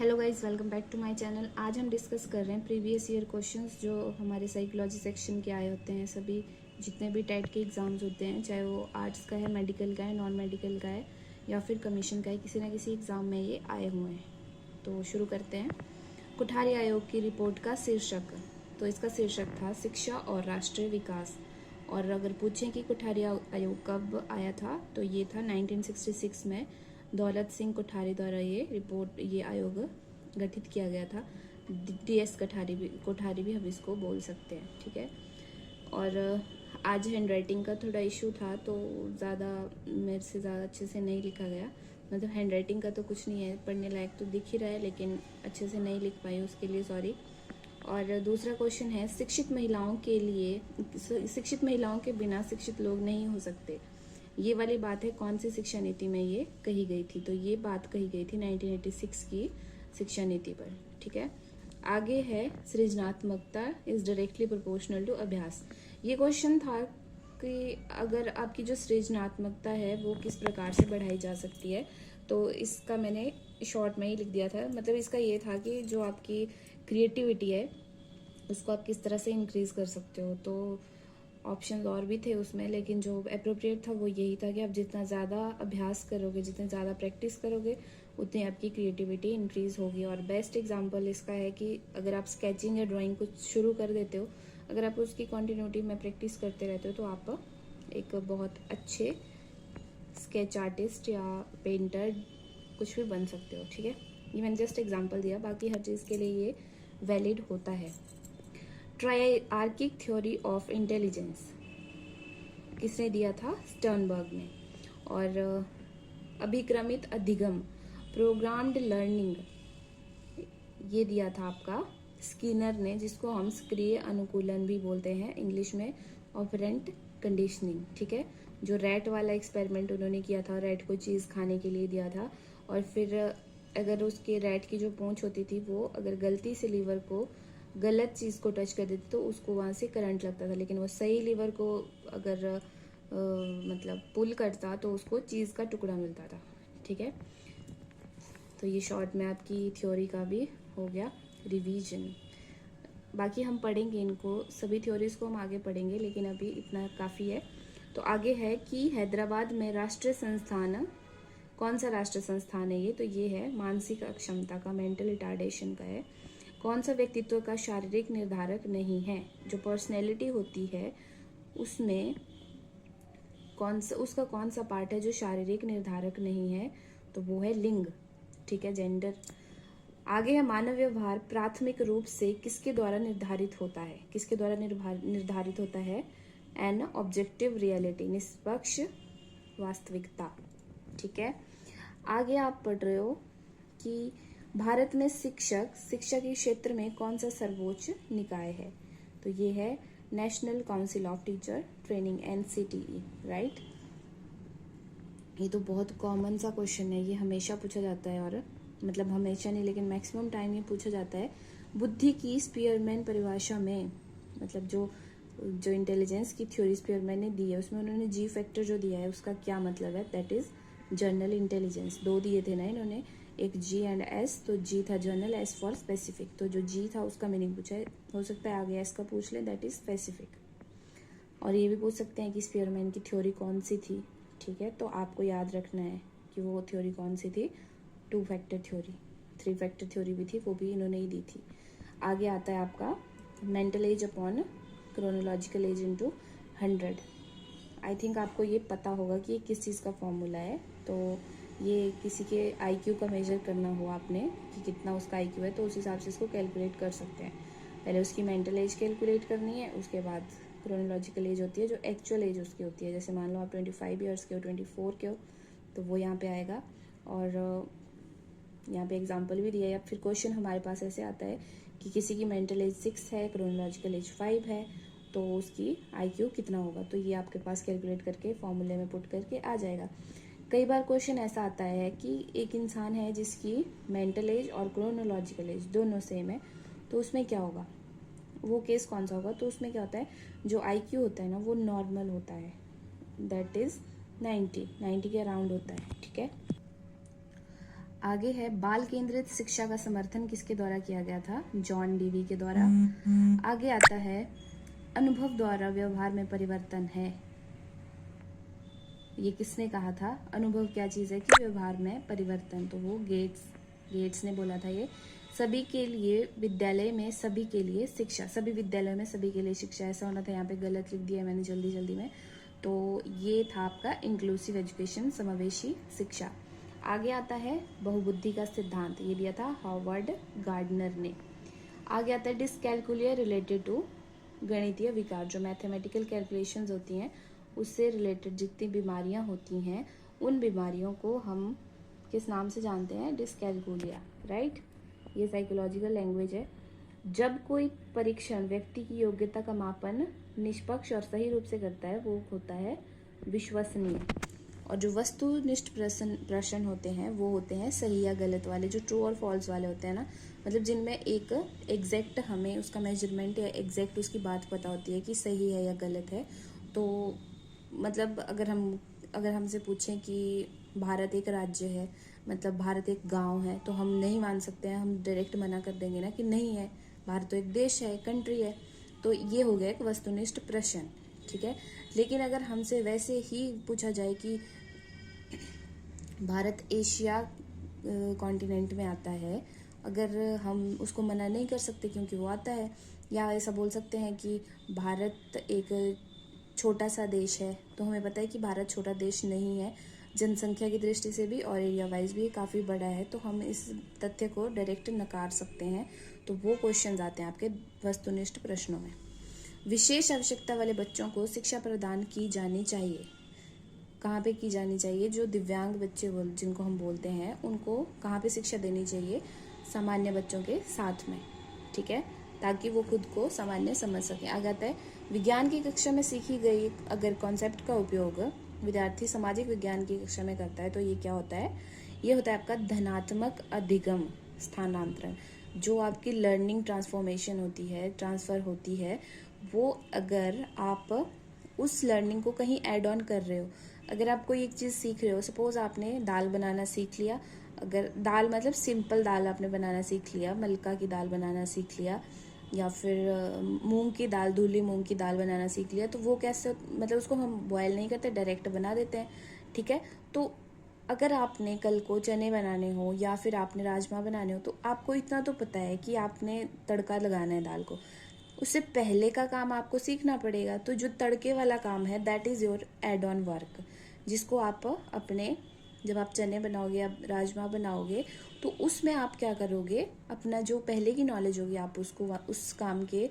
Hello guys, welcome back to my channel. आज हम discuss कर रहे हैं प्रीवियस ईयर क्वेश्चंस जो हमारे साइकोलॉजी सेक्शन के आए होते हैं। सभी जितने भी टेट के एग्ज़ाम्स होते हैं, चाहे वो आर्ट्स का है, मेडिकल का है, नॉन मेडिकल का है या फिर कमीशन का है, किसी ना किसी एग्ज़ाम में ये आए हुए हैं। तो शुरू करते हैं। कोठारी आयोग की रिपोर्ट का शीर्षक, तो इसका शीर्षक था शिक्षा और राष्ट्रीय विकास। और अगर पूछें कि कोठारी आयोग कब आया था, तो ये था 1966 में दौलत सिंह कोठारी द्वारा ये आयोग गठित किया गया था। DS कोठारी भी हम इसको बोल सकते हैं, ठीक है। और आज हैंड राइटिंग का थोड़ा इशू था, तो ज़्यादा मेरे से ज़्यादा अच्छे से नहीं लिखा गया। मतलब हैंड राइटिंग का तो कुछ नहीं है, पढ़ने लायक तो दिख ही रहा है, लेकिन अच्छे से नहीं लिख पाई, उसके लिए सॉरी। और दूसरा क्वेश्चन है, शिक्षित महिलाओं के बिना शिक्षित लोग नहीं हो सकते। ये वाली बात है कौन सी शिक्षा नीति में ये कही गई थी? तो ये बात कही गई थी 1986 की शिक्षा नीति पर, ठीक है। आगे है, सृजनात्मकता इज डायरेक्टली प्रोपोर्शनल टू अभ्यास। ये क्वेश्चन था कि अगर आपकी जो सृजनात्मकता है वो किस प्रकार से बढ़ाई जा सकती है। तो इसका मैंने शॉर्ट में ही लिख दिया था। मतलब इसका ये था कि जो आपकी क्रिएटिविटी है उसको आप किस तरह से इंक्रीज कर सकते हो। तो ऑप्शंस और भी थे उसमें, लेकिन जो अप्रोप्रिएट था वो यही था कि आप जितना ज़्यादा अभ्यास करोगे, जितने ज़्यादा प्रैक्टिस करोगे, उतनी आपकी क्रिएटिविटी इंक्रीज होगी। और बेस्ट एग्जांपल इसका है कि अगर आप स्केचिंग या ड्राइंग कुछ शुरू कर देते हो, अगर आप उसकी कंटिन्यूटी में प्रैक्टिस करते रहते हो, तो आप एक बहुत अच्छे स्केच आर्टिस्ट या पेंटर कुछ भी बन सकते हो, ठीक है। ये मैंने जस्ट एग्जांपल दिया, बाकी हर चीज़ के लिए ये वैलिड होता है। ट्रायआर्किक थ्योरी ऑफ इंटेलिजेंस किसने दिया था? स्टर्नबर्ग ने। और अभिक्रमित अधिगम, प्रोग्राम्ड लर्निंग, ये दिया था आपका स्किनर ने, जिसको हम सक्रिय अनुकूलन भी बोलते हैं इंग्लिश में, ऑपरेंट कंडीशनिंग, ठीक है। जो रैट वाला एक्सपेरिमेंट उन्होंने किया था, रैट को चीज़ खाने के लिए दिया था, और फिर अगर उसके रैट की जो पूंछ होती थी वो अगर गलती से लीवर को गलत चीज़ को टच कर देती तो उसको वहाँ से करंट लगता था, लेकिन वो सही लीवर को अगर मतलब पुल करता तो उसको चीज़ का टुकड़ा मिलता था, ठीक है। तो ये शॉर्ट में आपकी थ्योरी का भी हो गया रिवीजन। बाकी हम पढ़ेंगे इनको, सभी थ्योरीज को हम आगे पढ़ेंगे, लेकिन अभी इतना काफ़ी है। तो आगे है कि हैदराबाद में राष्ट्रीय संस्थान, कौन सा राष्ट्रीय संस्थान है ये? तो ये है मानसिक अक्षमता का, मेंटल रिटार्डेशन का है। कौन सा व्यक्तित्व का शारीरिक निर्धारक नहीं है? जो पर्सनैलिटी होती है उसमें उसका कौन सा पार्ट है जो शारीरिक निर्धारक नहीं है? तो वो है लिंग, ठीक है, जेंडर। आगे है, मानव व्यवहार प्राथमिक रूप से किसके द्वारा निर्धारित होता है? किसके द्वारा निर्धारित होता है? एन ऑब्जेक्टिव रियलिटी, निष्पक्ष वास्तविकता, ठीक है। आगे आप पढ़ रहे हो कि भारत में शिक्षा के क्षेत्र में कौन सा सर्वोच्च निकाय है? तो ये है national council of teacher training, NCTE, right. ये तो बहुत कॉमन सा क्वेश्चन है, ये हमेशा पूछा जाता है, और मतलब हमेशा नहीं लेकिन मैक्सिमम टाइम ये पूछा जाता है। बुद्धि की स्पीयरमैन परिभाषा में, मतलब जो इंटेलिजेंस की थ्योरी स्पीयरमैन ने दी है उसमें उन्होंने G फैक्टर जो दिया है उसका क्या मतलब है? That is general intelligence. दो दिए थे ना इन्होंने, एक G एंड S। तो G था जनरल, S फॉर स्पेसिफिक। तो जो G था उसका मीनिंग पूछा है, हो सकता है आगे S का पूछ ले, दैट इज स्पेसिफिक। और ये भी पूछ सकते हैं कि स्पीयरमैन की थ्योरी कौन सी थी, ठीक है। तो आपको याद रखना है कि वो थ्योरी कौन सी थी। 2 फैक्टर थ्योरी, 3 फैक्टर थ्योरी भी थी, वो भी इन्होंने ही दी थी। आगे आता है आपका mental as upon chronological age into 100। I think आपको ये पता होगा कि ये किस चीज़ का फॉर्मूला है। तो ये किसी के IQ का मेजर करना हो आपने कि कितना उसका IQ है, तो उस हिसाब से इसको कैलकुलेट कर सकते हैं। पहले उसकी मेंटल एज कैलकुलेट करनी है, उसके बाद क्रोनोलॉजिकल एज होती है जो एक्चुअल एज उसकी होती है। जैसे मान लो आप 25 ईयर्स के हो, 24 के हो, तो वो यहाँ पे आएगा। और यहाँ पे एग्जांपल भी दिया है। या फिर क्वेश्चन हमारे पास ऐसे आता है कि किसी की मेंटल एज 6 है, क्रोनोलॉजिकल एज 5 है, तो उसकी IQ कितना होगा? तो ये आपके पास कैलकुलेट करके फॉर्मूले में पुट करके आ जाएगा। कई बार क्वेश्चन ऐसा आता है कि एक इंसान है जिसकी मेंटल एज और क्रोनोलॉजिकल एज दोनों सेम है, तो उसमें क्या होगा? वो केस कौन सा होगा? तो उसमें क्या होता है, जो IQ होता है ना वो नॉर्मल होता है, दैट इज 90 के अराउंड होता है, ठीक है। आगे है बाल केंद्रित शिक्षा का समर्थन किसके द्वारा किया गया था? जॉन डीवी के द्वारा। आगे आता है अनुभव द्वारा व्यवहार में परिवर्तन है, ये किसने कहा था? अनुभव क्या चीज है कि व्यवहार में परिवर्तन, तो वो गेट्स ने बोला था ये। सभी के लिए विद्यालय में सभी के लिए शिक्षा, सभी विद्यालयों में सभी के लिए शिक्षा, ऐसा होना था, यहाँ पे गलत लिख दिया मैंने जल्दी में। तो ये था आपका इंक्लूसिव एजुकेशन, समावेशी शिक्षा। आगे आता है बहुबुद्धि का सिद्धांत, ये दिया था हॉवर्ड गार्डनर ने। आगे आता है डिसकैलकुलिया रिलेटेड टू गणितीय विकार, जो मैथमेटिकल कैलकुलेशंस होती हैं उससे रिलेटेड जितनी बीमारियां होती हैं उन बीमारियों को हम किस नाम से जानते हैं? Dyscalculia, right. ये साइकोलॉजिकल लैंग्वेज है। जब कोई परीक्षण व्यक्ति की योग्यता का मापन निष्पक्ष और सही रूप से करता है वो होता है विश्वसनीय। और जो वस्तुनिष्ठ प्रश्न होते हैं वो होते हैं सही या गलत वाले, जो ट्रू और फॉल्स वाले होते हैं ना, मतलब जिनमें एक एग्जैक्ट हमें उसका मेजरमेंट या एग्जैक्ट उसकी बात पता होती है कि सही है या गलत है। तो मतलब अगर हमसे पूछें कि भारत एक राज्य है, मतलब भारत एक गांव है, तो हम नहीं मान सकते हैं, हम डायरेक्ट मना कर देंगे ना कि नहीं है, भारत तो एक देश है, कंट्री है। तो ये हो गया एक वस्तुनिष्ठ प्रश्न, ठीक है। लेकिन अगर हमसे वैसे ही पूछा जाए कि भारत एशिया कॉन्टिनेंट में आता है, अगर हम उसको मना नहीं कर सकते क्योंकि वो आता है, या ऐसा बोल सकते हैं कि भारत एक छोटा सा देश है, तो हमें पता है कि भारत छोटा देश नहीं है, जनसंख्या की दृष्टि से भी और एरिया वाइज भी काफ़ी बड़ा है, तो हम इस तथ्य को डायरेक्ट नकार सकते हैं। तो वो क्वेश्चंस आते हैं आपके वस्तुनिष्ठ प्रश्नों में। विशेष आवश्यकता वाले बच्चों को शिक्षा प्रदान की जानी चाहिए, कहाँ पे की जानी चाहिए? जो दिव्यांग बच्चे जिनको हम बोलते हैं उनको कहाँ पे शिक्षा देनी चाहिए? सामान्य बच्चों के साथ में, ठीक है, ताकि वो खुद को सामान्य समझ सकें। आ जाता है विज्ञान की कक्षा में सीखी गई अगर कॉन्सेप्ट का उपयोग विद्यार्थी सामाजिक विज्ञान की कक्षा में करता है तो ये क्या होता है? ये होता है आपका धनात्मक अधिगम स्थानांतरण। जो आपकी लर्निंग ट्रांसफॉर्मेशन होती है, ट्रांसफ़र होती है, वो अगर आप उस लर्निंग को कहीं ऐड ऑन कर रहे हो, अगर आप कोई एक चीज़ सीख रहे हो, सपोज आपने दाल बनाना सीख लिया, अगर दाल मतलब सिंपल दाल आपने बनाना सीख लिया, मलका की दाल बनाना सीख लिया, या फिर मूंग की दाल, धुली मूंग की दाल बनाना सीख लिया, तो वो कैसे, मतलब उसको हम बॉयल नहीं करते, डायरेक्ट बना देते हैं, ठीक है। तो अगर आपने कल को चने बनाने हो या फिर आपने राजमा बनाने हो, तो आपको इतना तो पता है कि आपने तड़का लगाना है दाल को, उससे पहले का काम आपको सीखना पड़ेगा। तो जो तड़के वाला काम है that is your add on work, जिसको आप अपने जब आप चने बनाओगे या राजमा बनाओगे तो उसमें आप क्या करोगे, अपना जो पहले की नॉलेज होगी आप उसको उस काम के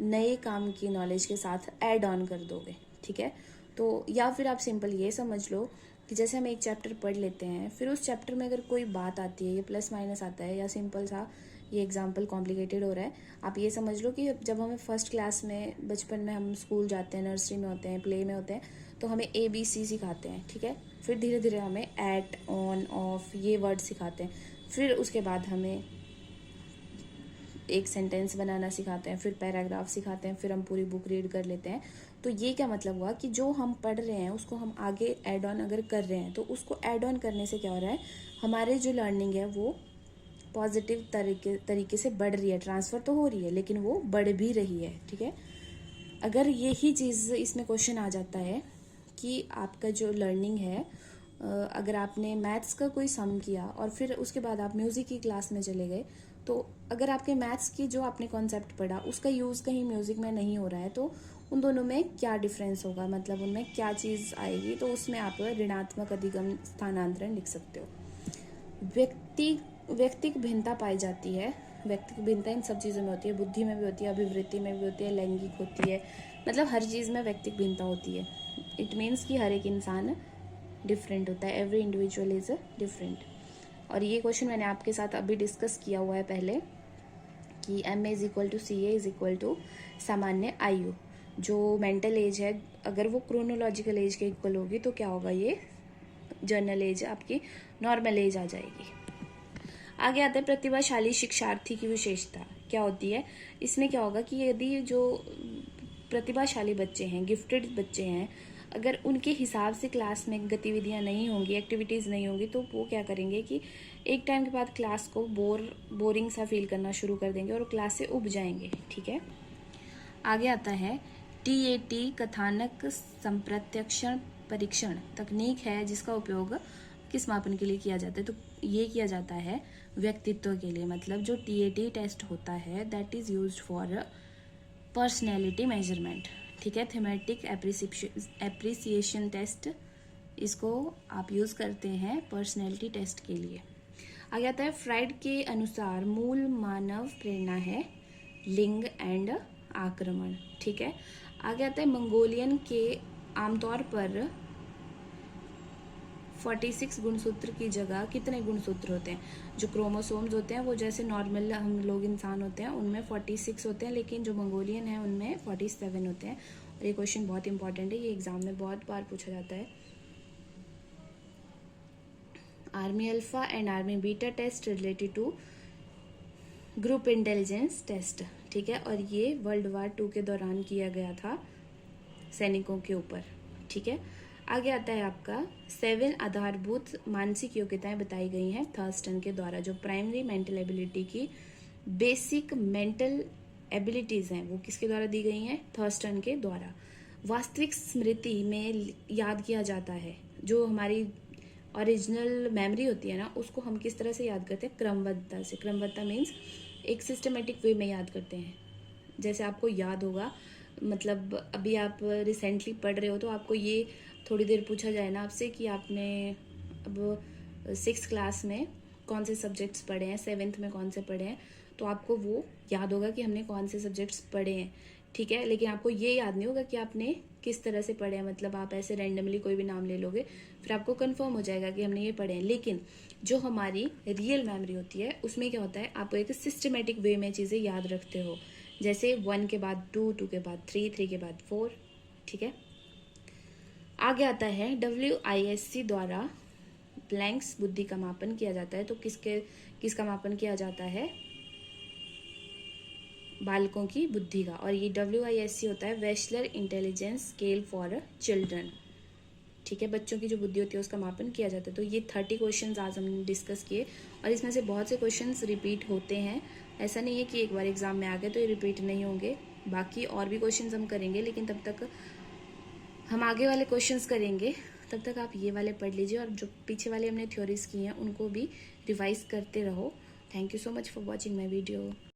नए काम की नॉलेज के साथ ऐड ऑन कर दोगे, ठीक है। तो या फिर आप सिंपल ये समझ लो कि जैसे हम एक चैप्टर पढ़ लेते हैं, फिर उस चैप्टर में अगर कोई बात आती है, ये प्लस माइनस आता है, या सिंपल सा ये एग्जाम्पल कॉम्प्लिकेटेड हो रहा है, आप ये समझ लो कि जब हमें फर्स्ट क्लास में बचपन में हम स्कूल जाते हैं, नर्सरी में होते हैं, प्ले में होते हैं, तो हमें ABC सिखाते हैं, ठीक है। फिर धीरे धीरे हमें एट, ऑन, ऑफ ये वर्ड सिखाते हैं, फिर उसके बाद हमें एक सेंटेंस बनाना सिखाते हैं, फिर पैराग्राफ सिखाते हैं, फिर हम पूरी बुक रीड कर लेते हैं। तो ये क्या मतलब हुआ कि जो हम पढ़ रहे हैं उसको हम आगे ऐड ऑन अगर कर रहे हैं, तो उसको ऐड ऑन करने से क्या हो रहा है, हमारे जो लर्निंग है वो पॉजिटिव तरीके से बढ़ रही है, ट्रांसफ़र तो हो रही है लेकिन वो बढ़ भी रही है, ठीक है। अगर यही चीज़ इसमें क्वेश्चन आ जाता है कि आपका जो लर्निंग है, अगर आपने मैथ्स का कोई सम किया और फिर उसके बाद आप म्यूज़िक की क्लास में चले गए, तो अगर आपके मैथ्स की जो आपने कॉन्सेप्ट पढ़ा उसका यूज़ कहीं म्यूज़िक में नहीं हो रहा है, तो उन दोनों में क्या डिफरेंस होगा, मतलब उनमें क्या चीज़ आएगी, तो उसमें आप ऋणात्मक अधिगम स्थानांतरण लिख सकते हो। व्यक्तिक भिन्नता पाई जाती है, व्यक्तिक भिन्नता इन सब चीज़ों में होती है, बुद्धि में भी होती है, अभिवृत्ति में भी होती है, लैंगिक होती है, मतलब हर चीज़ में व्यक्तिक भिन्नता होती है। इट मीन्स कि हर एक इंसान डिफरेंट होता है, एवरी इंडिविजुअल इज़ डिफरेंट। और ये क्वेश्चन मैंने आपके साथ अभी डिस्कस किया हुआ है पहले कि MA = CA = सामान्य आयु। जो मेंटल एज है अगर वो क्रोनोलॉजिकल एज के इक्वल होगी तो क्या होगा, ये जर्नल एज आपकी नॉर्मल एज आ जाएगी। आगे आता है प्रतिभाशाली शिक्षार्थी की विशेषता क्या होती है। इसमें क्या होगा कि यदि जो प्रतिभाशाली बच्चे हैं, गिफ्टेड बच्चे हैं, अगर उनके हिसाब से क्लास में गतिविधियां नहीं होंगी, एक्टिविटीज़ नहीं होंगी, तो वो क्या करेंगे कि एक टाइम के बाद क्लास को बोरिंग सा फील करना शुरू कर देंगे और क्लास से उब जाएंगे। ठीक है, आगे आता है TAT कथानक संप्रत्यक्षण परीक्षण तकनीक है जिसका उपयोग किस मापन के लिए किया जाता है। तो ये किया जाता है व्यक्तित्व के लिए, मतलब जो TAT टेस्ट होता है that is used for personality measurement. ठीक है, थीमेटिक एप्रिसिएशन टेस्ट, इसको आप यूज़ करते हैं पर्सनैलिटी टेस्ट के लिए। आगे आता है फ्राइड के अनुसार मूल मानव प्रेरणा है लिंग एंड आक्रमण। ठीक है, आगे आता है मंगोलियन के आमतौर पर 46 गुणसूत्र की जगह कितने गुणसूत्र होते हैं। जो क्रोमोसोम्स होते हैं वो जैसे नॉर्मल हम लोग इंसान होते हैं उनमें 46 होते हैं, लेकिन जो मंगोलियन है उनमें 47 होते हैं। और ये क्वेश्चन बहुत इंपॉर्टेंट है, ये एग्जाम में बहुत बार पूछा जाता है। Army alpha and army beta test related to group intelligence test. ठीक है, और ये वर्ल्ड वार 2 के दौरान किया गया था सैनिकों के ऊपर। ठीक है, आगे आता है आपका 7 आधारभूत मानसिक योग्यताएं बताई गई हैं थर्स्टन के द्वारा। जो प्राइमरी मेंटल एबिलिटी की बेसिक मेंटल एबिलिटीज हैं वो किसके द्वारा दी गई हैं, थर्स्टन के द्वारा। वास्तविक स्मृति में याद किया जाता है, जो हमारी ओरिजिनल मेमोरी होती है ना उसको हम किस तरह से याद करते हैं, क्रमबद्धता से। क्रमबद्धता मीन्स एक सिस्टमेटिक वे में याद करते हैं। जैसे आपको याद होगा, मतलब अभी आप रिसेंटली पढ़ रहे हो तो आपको ये थोड़ी देर पूछा जाए ना आपसे कि आपने अब 6th क्लास में कौन से सब्जेक्ट्स पढ़े हैं, 7th में कौन से पढ़े हैं, तो आपको वो याद होगा कि हमने कौन से सब्जेक्ट्स पढ़े हैं। ठीक है, लेकिन आपको ये याद नहीं होगा कि आपने किस तरह से पढ़े हैं। मतलब आप ऐसे रैंडमली कोई भी नाम ले लोगे, फिर आपको कंफर्म हो जाएगा कि हमने ये पढ़े हैं। लेकिन जो हमारी रियल मेमोरी होती है उसमें क्या होता है, आप एक सिस्टमेटिक वे में चीज़ें याद रखते हो। जैसे 1 के बाद 2, 2 के बाद 3, 3 के बाद 4। ठीक है, आगे आता है WISC द्वारा ब्लैंक्स बुद्धि का मापन किया जाता है। तो किसका मापन किया जाता है, बालकों की बुद्धि का। और ये WISC होता है Wechsler intelligence scale for children. ठीक है, बच्चों की जो बुद्धि होती है उसका मापन किया जाता है। तो ये 30 क्वेश्चंस आज हमने डिस्कस किए और इसमें से बहुत से क्वेश्चंस रिपीट होते हैं। ऐसा नहीं है कि एक बार एग्जाम में आ गए तो ये रिपीट नहीं होंगे। बाकी और भी क्वेश्चंस हम करेंगे, लेकिन तब तक हम आगे वाले क्वेश्चंस करेंगे। तब तक आप ये वाले पढ़ लीजिए और जो पीछे वाले हमने थ्योरीज की हैं उनको भी रिवाइज करते रहो। Thank you so much for watching my video.